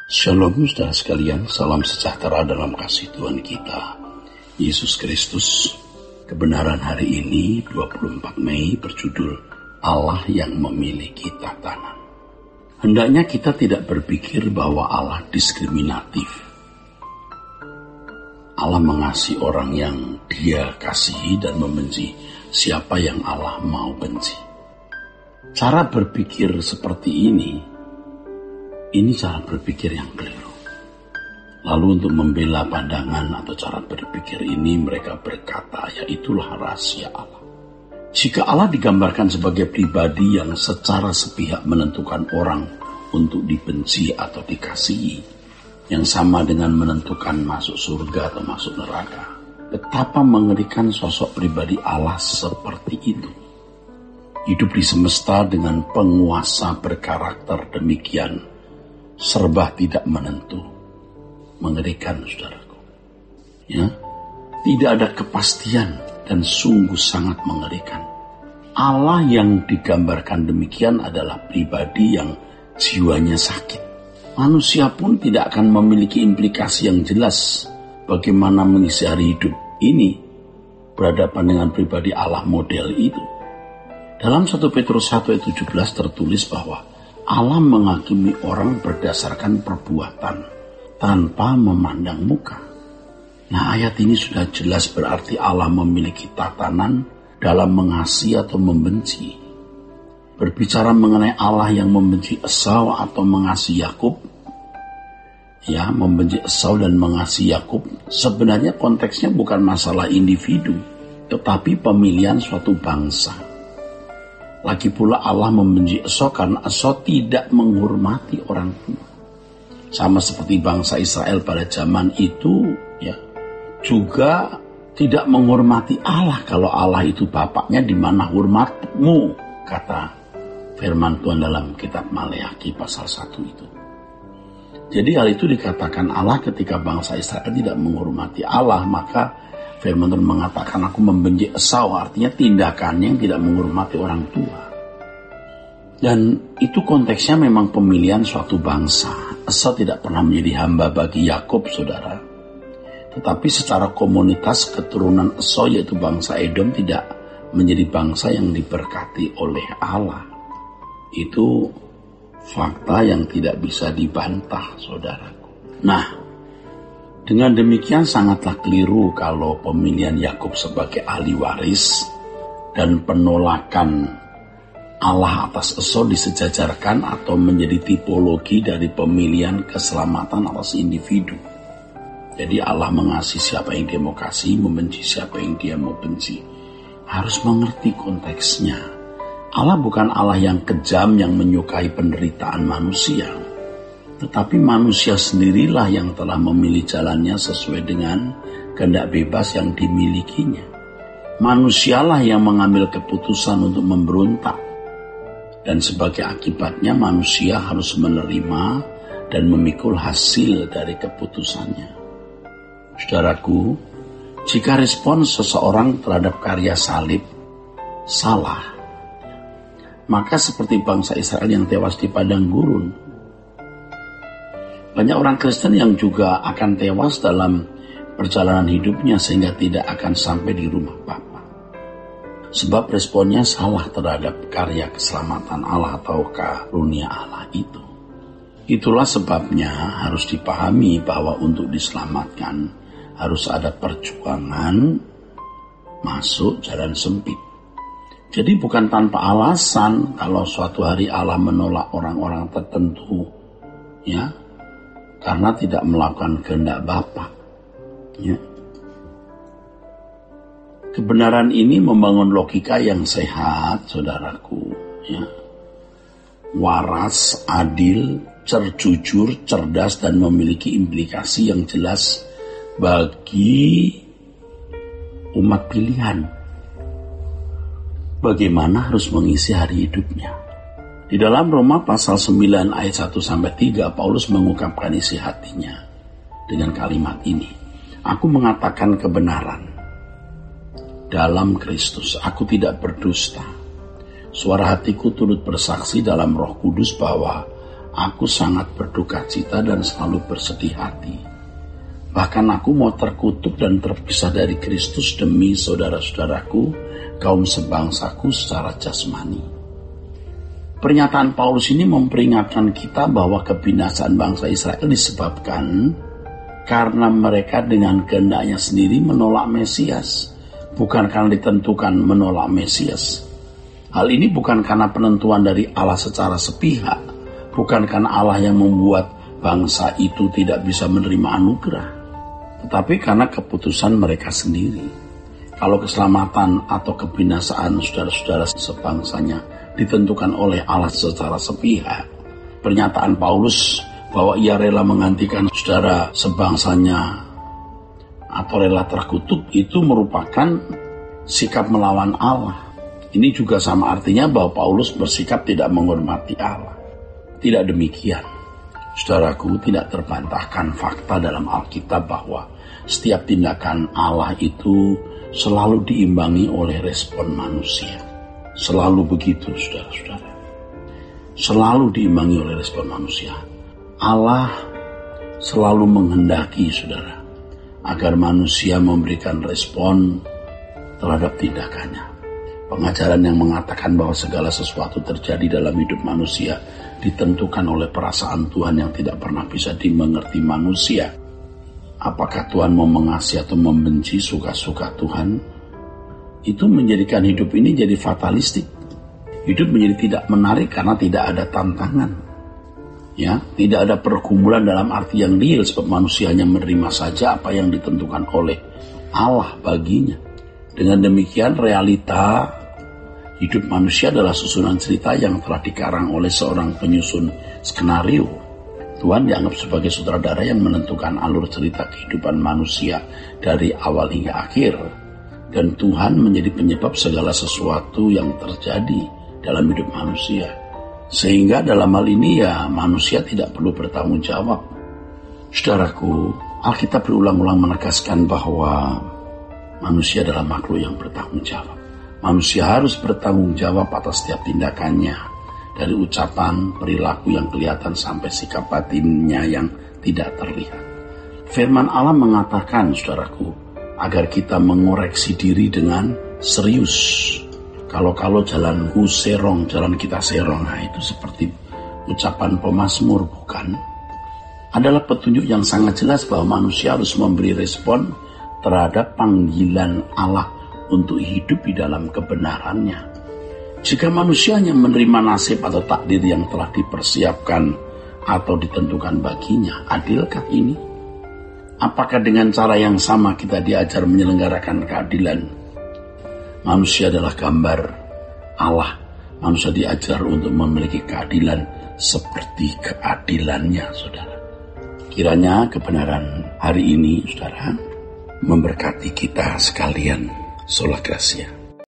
Shalom saudara sekalian, salam sejahtera dalam kasih Tuhan kita, Yesus Kristus. Kebenaran hari ini 24 Mei berjudul Allah yang memiliki tatanan. Hendaknya kita tidak berpikir bahwa Allah diskriminatif. Allah mengasihi orang yang Dia kasihi dan membenci siapa yang Allah mau benci. Cara berpikir seperti ini cara berpikir yang keliru. Lalu untuk membela pandangan atau cara berpikir ini mereka berkata, ya itulah rahasia Allah. Jika Allah digambarkan sebagai pribadi yang secara sepihak menentukan orang untuk dibenci atau dikasihi, yang sama dengan menentukan masuk surga atau masuk neraka, betapa mengerikan sosok pribadi Allah seperti itu. Hidup di semesta dengan penguasa berkarakter demikian serba tidak menentu, mengerikan saudaraku. Ya, tidak ada kepastian dan sungguh sangat mengerikan. Allah yang digambarkan demikian adalah pribadi yang jiwanya sakit. Manusia pun tidak akan memiliki implikasi yang jelas bagaimana mengisi hari hidup ini berhadapan dengan pribadi Allah model itu. Dalam 1 Petrus 1 ayat 17 tertulis bahwa Allah menghakimi orang berdasarkan perbuatan tanpa memandang muka. Nah, ayat ini sudah jelas berarti Allah memiliki tatanan dalam mengasihi atau membenci. Berbicara mengenai Allah yang membenci Esau atau mengasihi Yakub, ya, membenci Esau dan mengasihi Yakub, sebenarnya konteksnya bukan masalah individu, tetapi pemilihan suatu bangsa. Lagi pula Allah membenci Esau karena Esau tidak menghormati orang tua. Sama seperti bangsa Israel pada zaman itu, ya, juga tidak menghormati Allah. Kalau Allah itu bapaknya, di mana hormatmu, kata firman Tuhan dalam kitab Maleakhi pasal 1 itu. Jadi hal itu dikatakan Allah ketika bangsa Israel tidak menghormati Allah, maka firman Tuhan mengatakan aku membenci Esau, artinya tindakannya yang tidak menghormati orang tua. Dan itu konteksnya memang pemilihan suatu bangsa. Esau tidak pernah menjadi hamba bagi Yakub, saudara. Tetapi secara komunitas keturunan Esau yaitu bangsa Edom tidak menjadi bangsa yang diberkati oleh Allah. Itu fakta yang tidak bisa dibantah, saudaraku. Nah, dengan demikian sangatlah keliru kalau pemilihan Yakub sebagai ahli waris dan penolakan Allah atas Esau disejajarkan atau menjadi tipologi dari pemilihan keselamatan atas individu. Jadi Allah mengasihi siapa yang Dia mau kasih, membenci siapa yang Dia mau benci. Harus mengerti konteksnya. Allah bukan Allah yang kejam yang menyukai penderitaan manusia. Tetapi manusia sendirilah yang telah memilih jalannya sesuai dengan kehendak bebas yang dimilikinya. Manusialah yang mengambil keputusan untuk memberontak. Dan sebagai akibatnya manusia harus menerima dan memikul hasil dari keputusannya. Saudaraku, jika respon seseorang terhadap karya salib salah, maka seperti bangsa Israel yang tewas di padang gurun, banyak orang Kristen yang juga akan tewas dalam perjalanan hidupnya sehingga tidak akan sampai di rumah Bapa. Sebab responnya salah terhadap karya keselamatan Allah atau karunia Allah itu. Itulah sebabnya harus dipahami bahwa untuk diselamatkan harus ada perjuangan masuk jalan sempit. Jadi bukan tanpa alasan kalau suatu hari Allah menolak orang-orang tertentu, ya, karena tidak melakukan kehendak Bapa. Ya. Kebenaran ini membangun logika yang sehat, saudaraku. Ya. Waras, adil, jujur, cerdas, dan memiliki implikasi yang jelas bagi umat pilihan. Bagaimana harus mengisi hari hidupnya. Di dalam Roma pasal 9 ayat 1-3, Paulus mengungkapkan isi hatinya dengan kalimat ini. Aku mengatakan kebenaran dalam Kristus, aku tidak berdusta. Suara hatiku turut bersaksi dalam Roh Kudus bahwa aku sangat berduka cita dan selalu bersedih hati. Bahkan aku mau terkutuk dan terpisah dari Kristus demi saudara-saudaraku, kaum sebangsaku secara jasmani. Pernyataan Paulus ini memperingatkan kita bahwa kebinasaan bangsa Israel disebabkan karena mereka dengan kehendaknya sendiri menolak Mesias, bukan karena ditentukan menolak Mesias. Hal ini bukan karena penentuan dari Allah secara sepihak, bukan karena Allah yang membuat bangsa itu tidak bisa menerima anugerah, tetapi karena keputusan mereka sendiri. Kalau keselamatan atau kebinasaan saudara-saudara sebangsanya ditentukan oleh Allah secara sepihak, pernyataan Paulus bahwa ia rela menggantikan saudara sebangsanya atau rela terkutuk itu merupakan sikap melawan Allah. Ini juga sama artinya bahwa Paulus bersikap tidak menghormati Allah. Tidak demikian. Saudaraku, tidak terbantahkan fakta dalam Alkitab bahwa setiap tindakan Allah itu selalu diimbangi oleh respon manusia. Selalu begitu, saudara-saudara. Selalu diimbangi oleh respon manusia. Allah selalu menghendaki, saudara, agar manusia memberikan respon terhadap tindakannya. Pengajaran yang mengatakan bahwa segala sesuatu terjadi dalam hidup manusia ditentukan oleh perasaan Tuhan yang tidak pernah bisa dimengerti manusia. Apakah Tuhan mau mengasihi atau membenci, suka-suka Tuhan? Itu menjadikan hidup ini jadi fatalistik. Hidup menjadi tidak menarik karena tidak ada tantangan. Ya, tidak ada pergumulan dalam arti yang real, sebab manusia hanya menerima saja apa yang ditentukan oleh Allah baginya. Dengan demikian, realita hidup manusia adalah susunan cerita yang telah dikarang oleh seorang penyusun skenario. Tuhan dianggap sebagai sutradara yang menentukan alur cerita kehidupan manusia dari awal hingga akhir. Dan Tuhan menjadi penyebab segala sesuatu yang terjadi dalam hidup manusia. Sehingga dalam hal ini manusia tidak perlu bertanggung jawab. Saudaraku, Alkitab berulang-ulang menegaskan bahwa manusia adalah makhluk yang bertanggung jawab. Manusia harus bertanggung jawab atas setiap tindakannya, dari ucapan, perilaku yang kelihatan sampai sikap batinnya yang tidak terlihat. Firman Allah mengatakan, saudaraku, agar kita mengoreksi diri dengan serius. Kalau jalanku serong, jalan kita serong, itu seperti ucapan pemazmur, bukan? Adalah petunjuk yang sangat jelas bahwa manusia harus memberi respon terhadap panggilan Allah untuk hidup di dalam kebenarannya. Jika manusia hanya menerima nasib atau takdir yang telah dipersiapkan atau ditentukan baginya, adilkah ini? Apakah dengan cara yang sama kita diajar menyelenggarakan keadilan? Manusia adalah gambar Allah. Manusia diajar untuk memiliki keadilan seperti keadilannya, saudara. Kiranya kebenaran hari ini, saudara, memberkati kita sekalian. Sola Gracia.